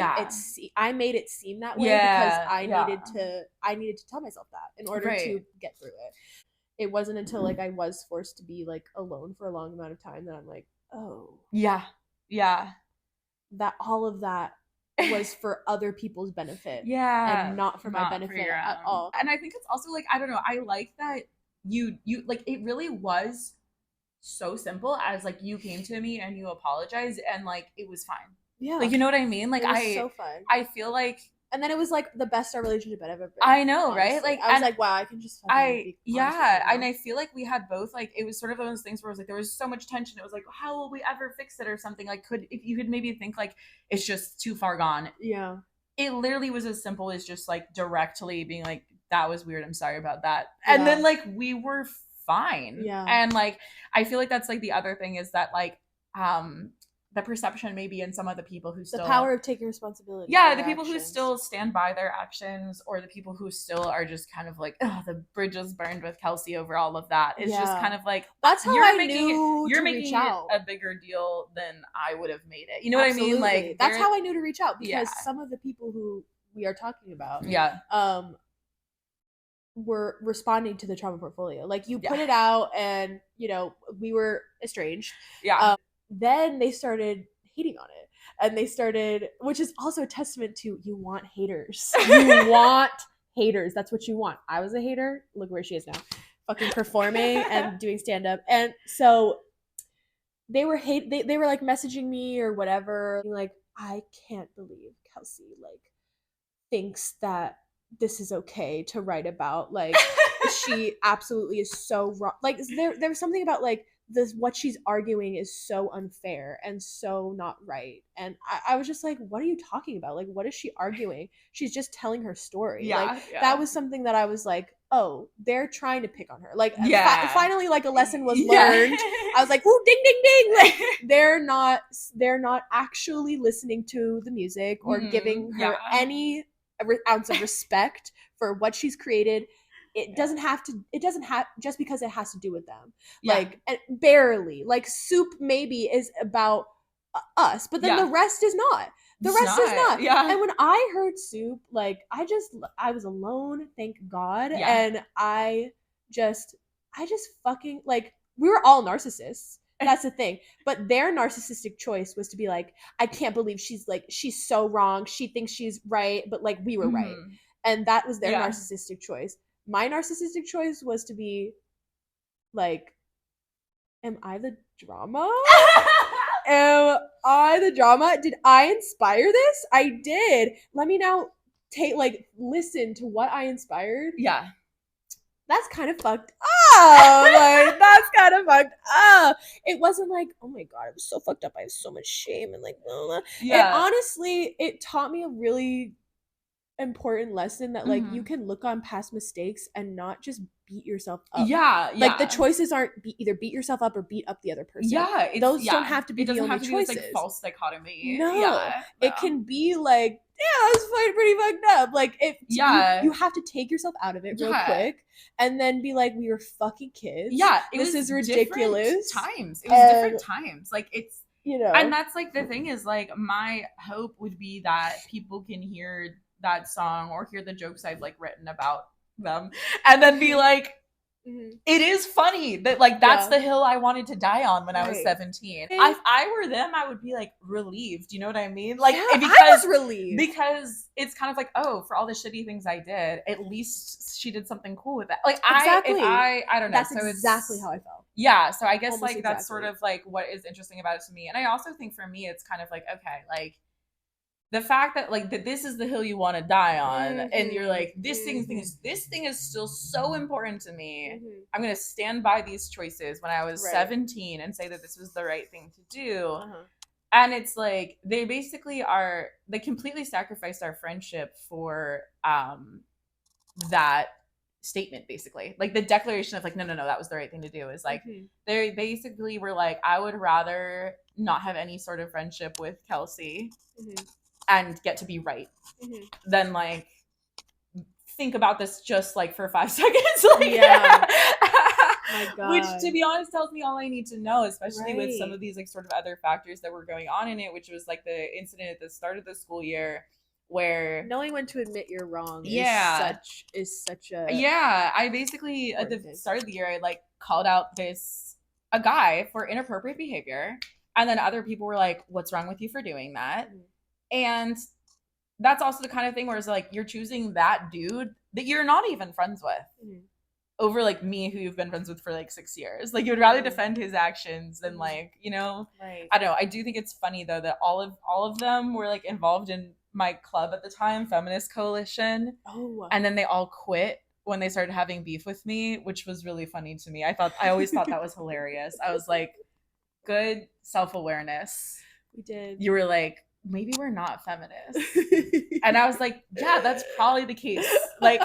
I made it seem that way because I needed to tell myself that in order to get through it. It wasn't until like I was forced to be like alone for a long amount of time that I'm like, oh. Yeah. That all of that was for other people's benefit. And not for my benefit at all. And I think it's also like, I don't know, I like that you like it really was so simple as like you came to me and you apologized and like it was fine. Like you know what I mean? Like it was so fun. I feel like, and then it was like the best our relationship had ever been. I know, honestly. Right? Like I was like, wow, I can just be and I feel like we had both like it was sort of those things where it was like there was so much tension. It was like, how will we ever fix it or something? Like if you could maybe think like it's just too far gone. Yeah. It literally was as simple as just like directly being like, that was weird, I'm sorry about that. And then like we were fine. And like I feel like that's like the other thing is that like the perception maybe in some of the people who still the power of taking responsibility. Yeah, the people who still stand by their actions, or the people who still are just kind of like, oh, the bridges burned with Kelsey over all of that. It's just kind of like, that's how you're I knew you're to making reach it out. a bigger deal than I would have made it. You know what I mean? Like, that's how I knew to reach out, because some of the people who we are talking about, were responding to the trauma portfolio. Like, you put it out, and you know, we were estranged. Then they started hating on it, and they started, which is also a testament to, you want haters. You want haters. That's what you want. I was a hater. Look where she is now, fucking performing and doing stand up. And so they were they were like messaging me or whatever, like, I can't believe Kelsey like thinks that this is okay to write about, like, she absolutely is so wrong. Like, there's something about like this, what she's arguing is so unfair and so not right. And I was just like, what are you talking about? Like, what is she arguing? She's just telling her story. That was something that I was like, oh, they're trying to pick on her. Like, finally, like, a lesson was learned. I was like, ooh, ding, ding, ding. Like, they're not actually listening to the music or giving her any ounce of respect for what she's created. It doesn't have just because it has to do with them. Like, barely. Like, Soup maybe is about us, but then the rest is not. The rest is not. And when I heard Soup, like, I was alone, thank God. And I just fucking, like, we were all narcissists. That's the thing. But their narcissistic choice was to be like, I can't believe she's so wrong. She thinks she's right, but like, we were right. And that was their narcissistic choice. My narcissistic choice was to be like, am I the drama? Am I the drama? Did I inspire this? I did. Let me now listen to what I inspired. Yeah. That's kind of fucked up. Like, that's kind of fucked up. It wasn't like, oh my God, I was so fucked up. I have so much shame and like, blah, blah. Honestly, it taught me a really important lesson that like you can look on past mistakes and not just beat yourself up. Like, the choices aren't either beat yourself up or beat up the other person. Those don't have to be the only choices. This, like, false dichotomy. No, it can be like, I was pretty fucked up. Like, you have to take yourself out of it real quick and then be like, we were fucking kids. This is ridiculous. It was different times. Like, it's, you know, and that's like the thing is, like, my hope would be that people can hear that song or hear the jokes I've like written about them and then be like, it is funny that like that's the hill I wanted to die on when I was 17. If I were them, I would be like relieved. You know what I mean? Like, because I was relieved, because it's kind of like, oh, for all the shitty things I did, at least she did something cool with that. Like, I don't know. That's so exactly how I felt. Yeah. So I guess almost like that's sort of like what is interesting about it to me. And I also think for me, it's kind of like, okay, like, the fact that like that this is the hill you want to die on, and you're like, this thing is still so important to me. I'm gonna stand by these choices when I was 17 and say that this was the right thing to do. And it's like they completely sacrificed our friendship for that statement, basically. Like, the declaration of like, no, that was the right thing to do is like they basically were like, I would rather not have any sort of friendship with Kelsey and get to be right then like think about this just like for 5 seconds. Like, my God. Which, to be honest, tells me all I need to know, especially with some of these like sort of other factors that were going on in it, which was like the incident at the start of the school year where knowing when to admit you're wrong is such a I basically at the start of the year I like called out a guy for inappropriate behavior, and then other people were like, what's wrong with you for doing that? And that's also the kind of thing where it's like you're choosing that dude that you're not even friends with over like me, who you've been friends with for like 6 years. Like, you would rather defend his actions than like, you know, I don't know. I do think it's funny though that all of them were like involved in my club at the time, Feminist Coalition. And then they all quit when they started having beef with me, which was really funny to me. I always thought that was hilarious. I was like, good self-awareness. We did. You were like, maybe we're not feminists. And I was like, yeah, that's probably the case. Like,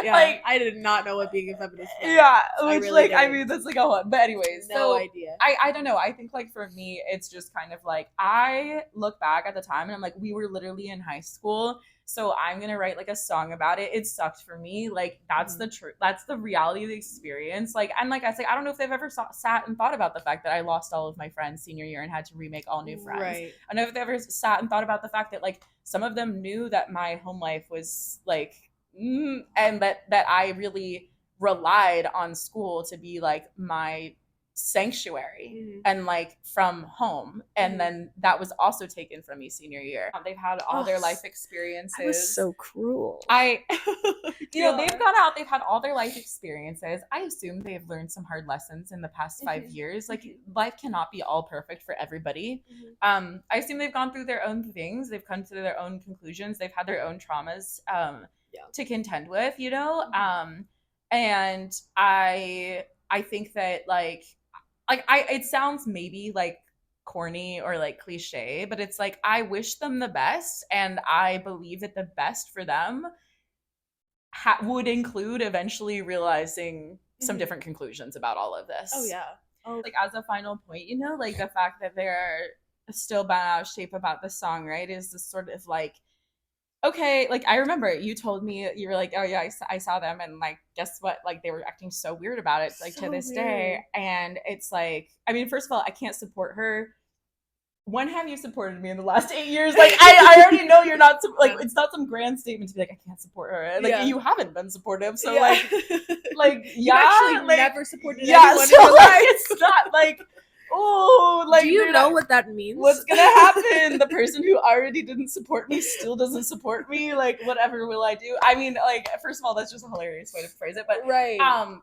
Yeah, like, I did not know what being a feminist was. yeah, which really like, I didn't. mean, that's like a whole, but anyways, No so idea. I don't know. I think like for me, it's just kind of like, I look back at the time and I'm like, we were literally in high school. So I'm gonna write like a song about it. It sucked for me. Like that's the truth. That's the reality of the experience. Like, and like I say, I don't know if they've ever sat and thought about the fact that I lost all of my friends senior year and had to remake all new friends. Right. I don't know if they ever sat and thought about the fact that like some of them knew that my home life was like, and that I really relied on school to be like my sanctuary and like from home, and then that was also taken from me senior year. They've had all their life experiences. That was so cruel. You know, they've gone out, they've had all their life experiences. I assume they've learned some hard lessons in the past 5 years. Like life cannot be all perfect for everybody. I assume they've gone through their own things, they've come to their own conclusions, they've had their own traumas to contend with, you know. And I think that like it sounds maybe like corny or like cliche, but it's like I wish them the best, and I believe that the best for them would include eventually realizing some different conclusions about all of this. Oh yeah. Oh, like as a final point, you know, like the fact that they're still bent out of shape about the song, right, is this sort of like, okay, like I remember you told me, you were like, oh yeah, I saw them, and like guess what, like they were acting so weird about it, like so to this day. And it's like, I mean, first of all, I can't support her. When have you supported me in the last 8 years? Like I already know you're not like, it's not some grand statement to be like I can't support her. Like you haven't been supportive, so like you actually like, never supported anyone so in your like, life. it's not like, oh, like, do you know what that means? What's gonna happen? The person who already didn't support me still doesn't support me. Like, whatever will I do? I mean, like, first of all, that's just a hilarious way to phrase it. But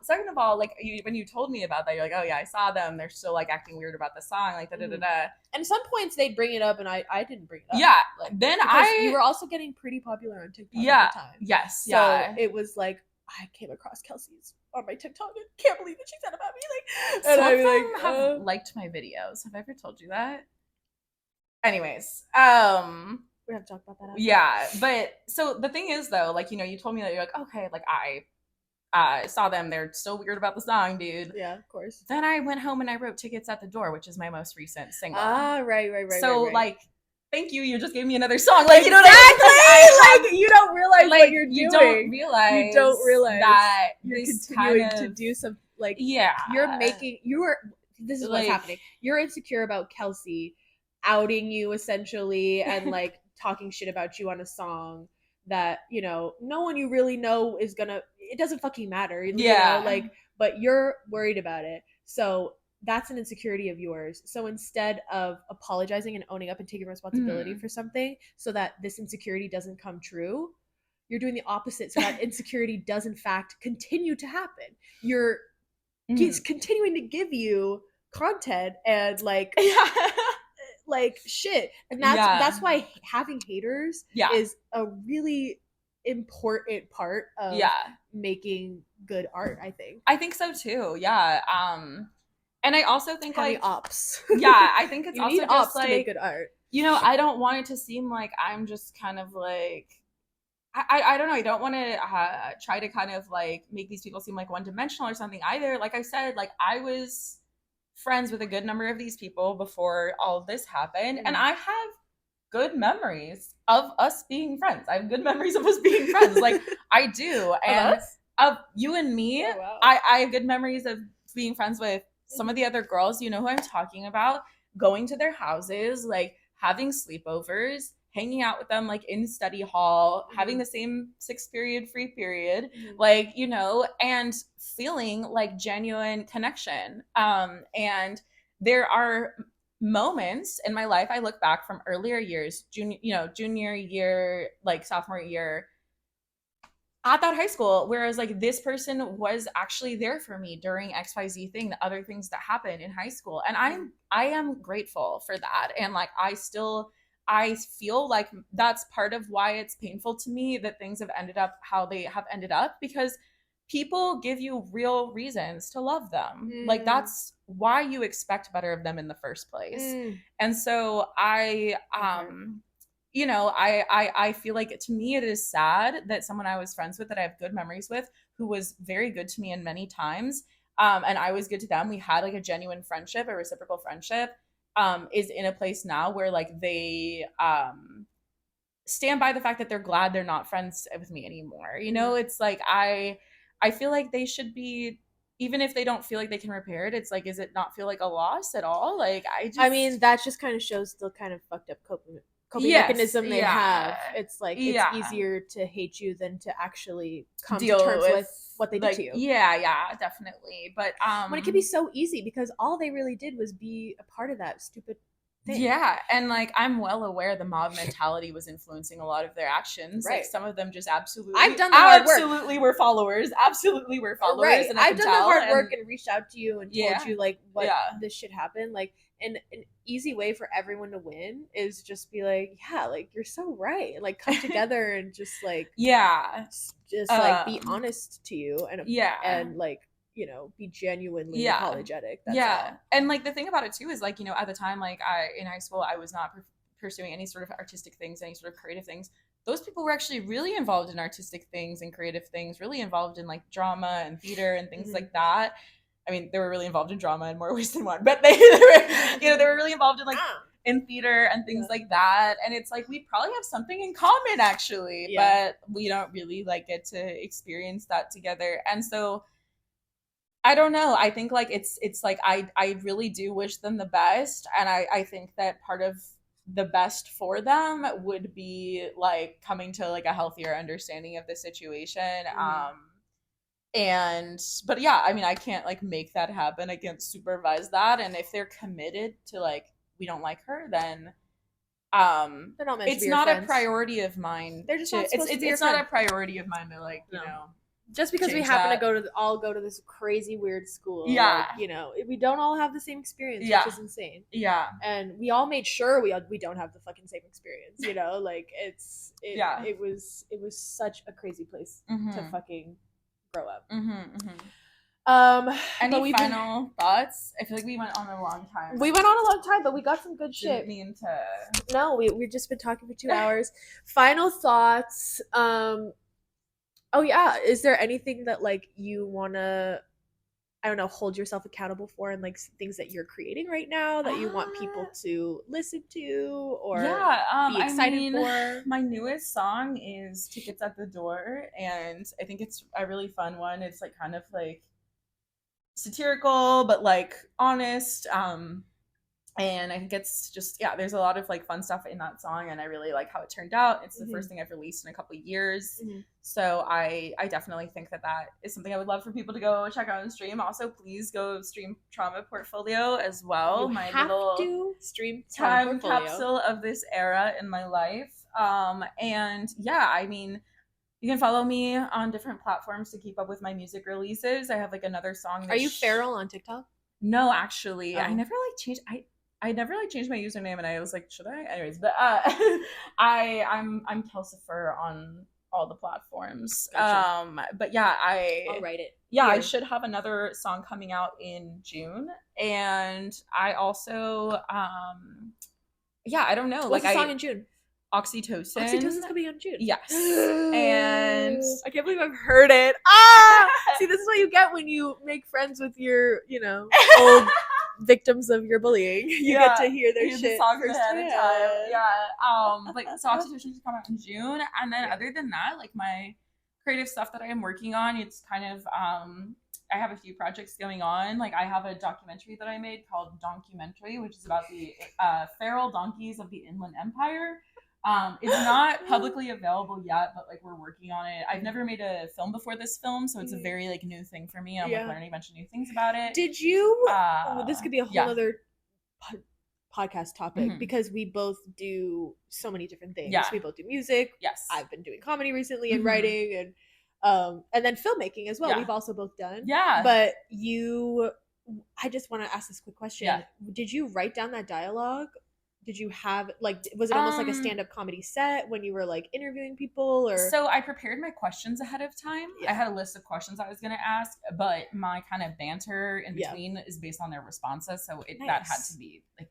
second of all, like, when you told me about that, you're like, oh yeah, I saw them. They're still like acting weird about the song, like da da da da. And some points they'd bring it up, and I didn't bring it up. Yeah. Like, then you were also getting pretty popular on TikTok at the time. Yes. So it was like, I came across Kelsey's on my TikTok and can't believe that she said about me. Like, and some of them have liked my videos. Have I ever told you that? Anyways, we have to talk about that after. Yeah, but so the thing is though, like, you know, you told me that you're like, okay, like I saw them, they're still weird about the song, dude. Yeah, of course. Then I went home and I wrote Tickets at the Door, which is my most recent single. Right. So right. like, thank you. You just gave me another song. Like, you know exactly. what I mean? Like, you don't realize like, what you're doing. You don't realize that you're kind continuing of, to do some, like, yeah. This is what's happening. You're insecure about Kelsey outing you essentially and like talking shit about you on a song that, you know, no one you really know is gonna, it doesn't fucking matter. You know, like, but you're worried about it. So that's an insecurity of yours. So instead of apologizing and owning up and taking responsibility for something so that this insecurity doesn't come true, you're doing the opposite so that insecurity does in fact continue to happen. You're continuing to give you content and like like shit. And that's why having haters is a really important part of making good art, I think. I think so too. Yeah. And I also think having like ops. Yeah, I think it's you also need just ops like, to make good art. You know, I don't want it to seem like I'm just kind of like, I don't know. I don't want to try to kind of like make these people seem like one-dimensional or something either. Like I said, like I was friends with a good number of these people before all of this happened, and I have good memories of us being friends. I have good memories of us being friends. Like I do, and of you and me. Oh, wow. I have good memories of being friends with some of the other girls. You know who I'm talking about? Going to their houses, like having sleepovers, hanging out with them like in study hall, having the same 6th period free period, like, you know, and feeling like genuine connection. And there are moments in my life I look back from earlier years, junior year, like sophomore year, at that high school, whereas like this person was actually there for me during XYZ thing, the other things that happened in high school. And I am grateful for that. And like I feel like that's part of why it's painful to me that things have ended up how they have ended up, because people give you real reasons to love them. Like that's why you expect better of them in the first place. And so you know, I feel like to me it is sad that someone I was friends with, that I have good memories with, who was very good to me in many times, and I was good to them. We had like a genuine friendship, a reciprocal friendship, is in a place now where like they stand by the fact that they're glad they're not friends with me anymore. You know, it's like I feel like they should be, even if they don't feel like they can repair it, it's like, is it not feel like a loss at all? Like I mean, that just kind of shows the kind of fucked up coping Yes, mechanism they have. It's like it's Yeah. easier to hate you than to actually come deal to terms with with what they like, did to you. Yeah, definitely. But when it can be so easy because all they really did was be a part of that stupid thing. Yeah, and like I'm well aware the mob mentality was influencing a lot of their actions. Right. Like some of them just absolutely, I've done the hard work. absolutely were followers. Absolutely were followers. Right. And I've done the hard work and reached out to you and Yeah. told you like what Yeah. this should happen. Like an easy way for everyone to win is just be like, yeah, like you're so right. Like come together and just like yeah, just like be honest to you and yeah, and like, you know, be genuinely Yeah. apologetic. That's yeah. all. And like the thing about it too is like, you know, at the time, like in high school, I was not pursuing any sort of artistic things, any sort of creative things. Those people were actually really involved in artistic things and creative things, really involved in like drama and theater and things like that. I mean, they were really involved in drama in more ways than one, but they were, you know, they were really involved in like in theater and things like that. And it's like we probably have something in common actually, but we don't really like get to experience that together. And so I don't know. I think like it's like I really do wish them the best, and I think that part of the best for them would be like coming to like a healthier understanding of the situation. And but yeah, I mean I can't like make that happen. I can't supervise that. And if they're committed to like we don't like her, then they're not meant it's to be your not friends. a priority of mine. They're just not supposed to be your it's not friend. a priority of mine to like, you No. know, just because we change happen that. to go to all go to this crazy weird school. Yeah. Like, you know, we don't all have the same experience, Yeah. which is insane. Yeah. And we all made sure we don't have the fucking same experience, you know? Like it was such a crazy place to fucking grow up. Any final thoughts? I feel like we went on a long time. We went on a long time, but we got some good shit. Didn't mean to. No, we've just been talking for 2 hours. Final thoughts. Oh yeah, is there anything that like you wanna, I don't know, hold yourself accountable for, and like things that you're creating right now that you want people to listen to or be excited for? My newest song is Tickets at the Door, and I think it's a really fun one. It's like kind of like satirical but like honest, and I think it's just there's a lot of like fun stuff in that song, and I really like how it turned out. It's the first thing I've released in a couple of years, so I definitely think that is something I would love for people to go check out and stream. Also, please go stream Trauma Portfolio as well. You my have little to stream time Portfolio. capsule of this era in my life. And yeah, I mean, you can follow me on different platforms to keep up with my music releases. I have like another song. Are you feral on TikTok? No, actually, I never like changed. I never like changed my username, and I was like, should I? Anyways, but I'm kelseferr on all the platforms. Gotcha. But yeah, I'll write it. Yeah, Here. I should have another song coming out in June, and I also I don't know. What's the song in June? Oxytocin. Oxytocin's coming out in June. Yes. And I can't believe I've heard it. See, this is what you get when you make friends with your, you know, old victims of your bullying. You get to hear their shit songs ahead of time. firsthand. Like so Oxytocin's come out in June, and then other than that, like my creative stuff that I am working on, it's kind of I have a few projects going on. Like I have a documentary that I made called Documentary, which is about the feral donkeys of the Inland Empire. It's not publicly available yet, but like we're working on it. I've never made a film before this film, so it's a very like new thing for me. I'm like learning a bunch of new things about it. Did you? This could be a whole other podcast topic because we both do so many different things. We both do music. Yes, I've been doing comedy recently and writing and then filmmaking as well. We've also both done. But I just want to ask this quick question. Did you write down that dialogue? did you have, like, was it almost like a stand-up comedy set when you were like interviewing people, or? So I prepared my questions ahead of time. Yeah. I had a list of questions I was going to ask, but my kind of banter in between is based on their responses, so that had to be like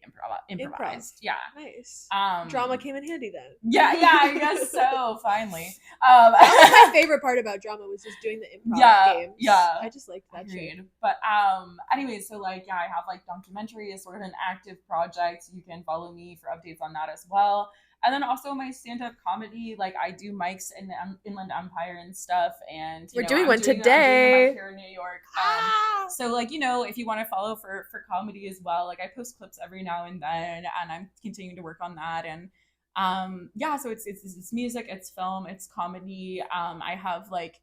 improvised. Yeah. Nice. Drama came in handy then. Yeah, I guess so. Finally, that was my favorite part about drama, was just doing the improv games. Yeah, I just liked that shit. But anyway, so like, yeah, I have like documentary is sort of an active project. You can follow me for updates on that as well. And then also my stand-up comedy, like I do mics in the Inland Empire and stuff, and we're doing one today. I'm doing one here in New York. So like, if you want to follow for comedy as well, like I post clips every now and then, and I'm continuing to work on that. And so it's music, it's film, it's comedy. I have like,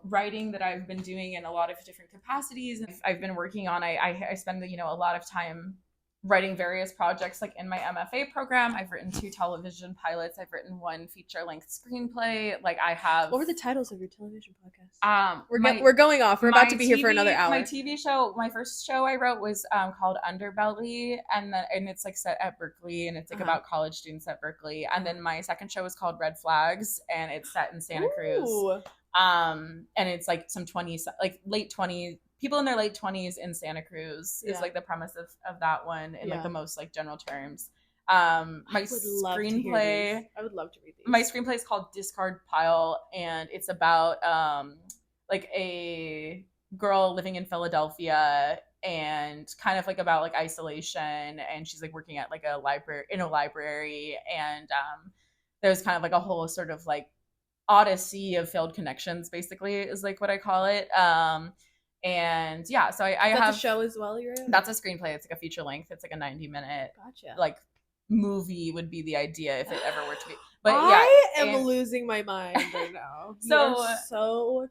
writing that I've been doing in a lot of different capacities. I've been working on. I spend a lot of time writing various projects, like in my MFA program. I've written 2 television pilots. I've written 1 feature-length screenplay. Like I have. What were the titles of your television podcast? We're going off. We're about to be here for another hour. My TV show, my first show I wrote was called Underbelly, and it's like set at Berkeley, and it's like about college students at Berkeley. And then my second show was called Red Flags, and it's set in Santa Cruz. And it's like some 20s, like late 20s. People in their late 20s in Santa Cruz is like the premise of that one in like the most like general terms. My screenplay, I would love to read these. My screenplay is called Discard Pile, and it's about like a girl living in Philadelphia, and kind of like about like isolation, and she's like working at like a library, and there's kind of like a whole sort of like odyssey of failed connections, basically, is like what I call it. And yeah, so I have a show as well. That's a screenplay. It's like a feature length. It's like a 90-minute like movie would be the idea if it ever were to be. But I am losing my mind right now. So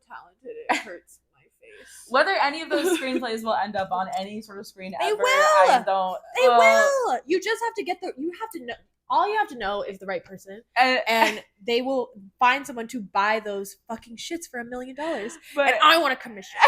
talented, it hurts my face. Whether any of those screenplays will end up on any sort of screen they ever, will. I don't. They will. You just have to you have to know. All you have to know is the right person, and they will find someone to buy those fucking shits for $1 million. And I want a commission.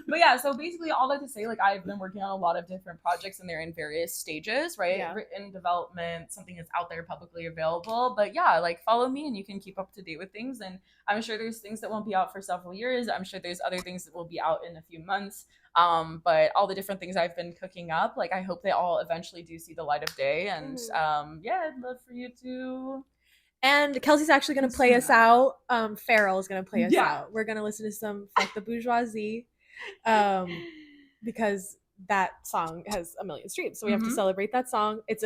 But yeah, so basically all that to say, like I've been working on a lot of different projects, and they're in various stages, right? Yeah. Written development, something is out there publicly available. But yeah, like follow me and you can keep up to date with things. And I'm sure there's things that won't be out for several years. I'm sure there's other things that will be out in a few months. But all the different things I've been cooking up, like I hope they all eventually do see the light of day. And I'd love for you to. And Kelsey's actually going to play us out. Farrell is going to play us out. We're going to listen to some Fuck the Bourgeoisie, because that song has 1 million streams. So we have to celebrate that song. It's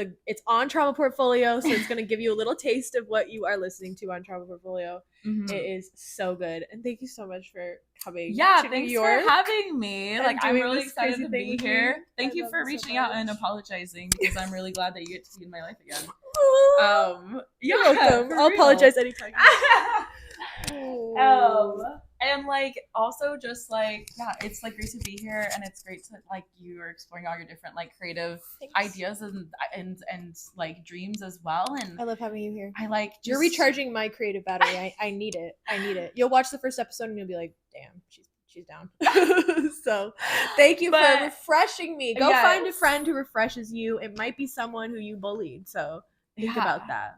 on Trauma Portfolio, so it's going to give you a little taste of what you are listening to on Trauma Portfolio. It is so good. And thank you so much for coming to New York. For having me. Like I'm really excited to be here. Thank you for reaching out and apologizing, because I'm really glad that you get to be in my life again. You're welcome. I'll apologize anytime. And like also just like it's like great to be here, and it's great to like you are exploring all your different like creative ideas and like dreams as well. And I love having you here. I like you're recharging my creative battery. I need it. You'll watch the first episode and you'll be like, damn, she's down. So thank you for refreshing me. Go find a friend who refreshes you. It might be someone who you bullied. So think about that.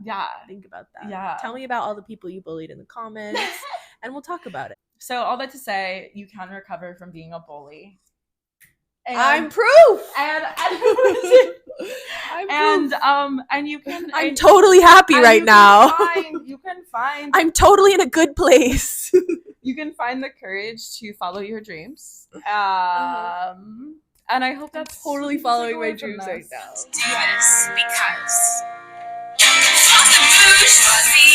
Think about that. Tell me about all the people you bullied in the comments and we'll talk about it. So all that to say, you can recover from being a bully. And, I'm proof. And you can. I'm totally happy right now. You can find. I'm totally in a good place. You can find the courage to follow your dreams. And I hope that's totally following my dreams right now. Do this because fuck the bourgeoisie.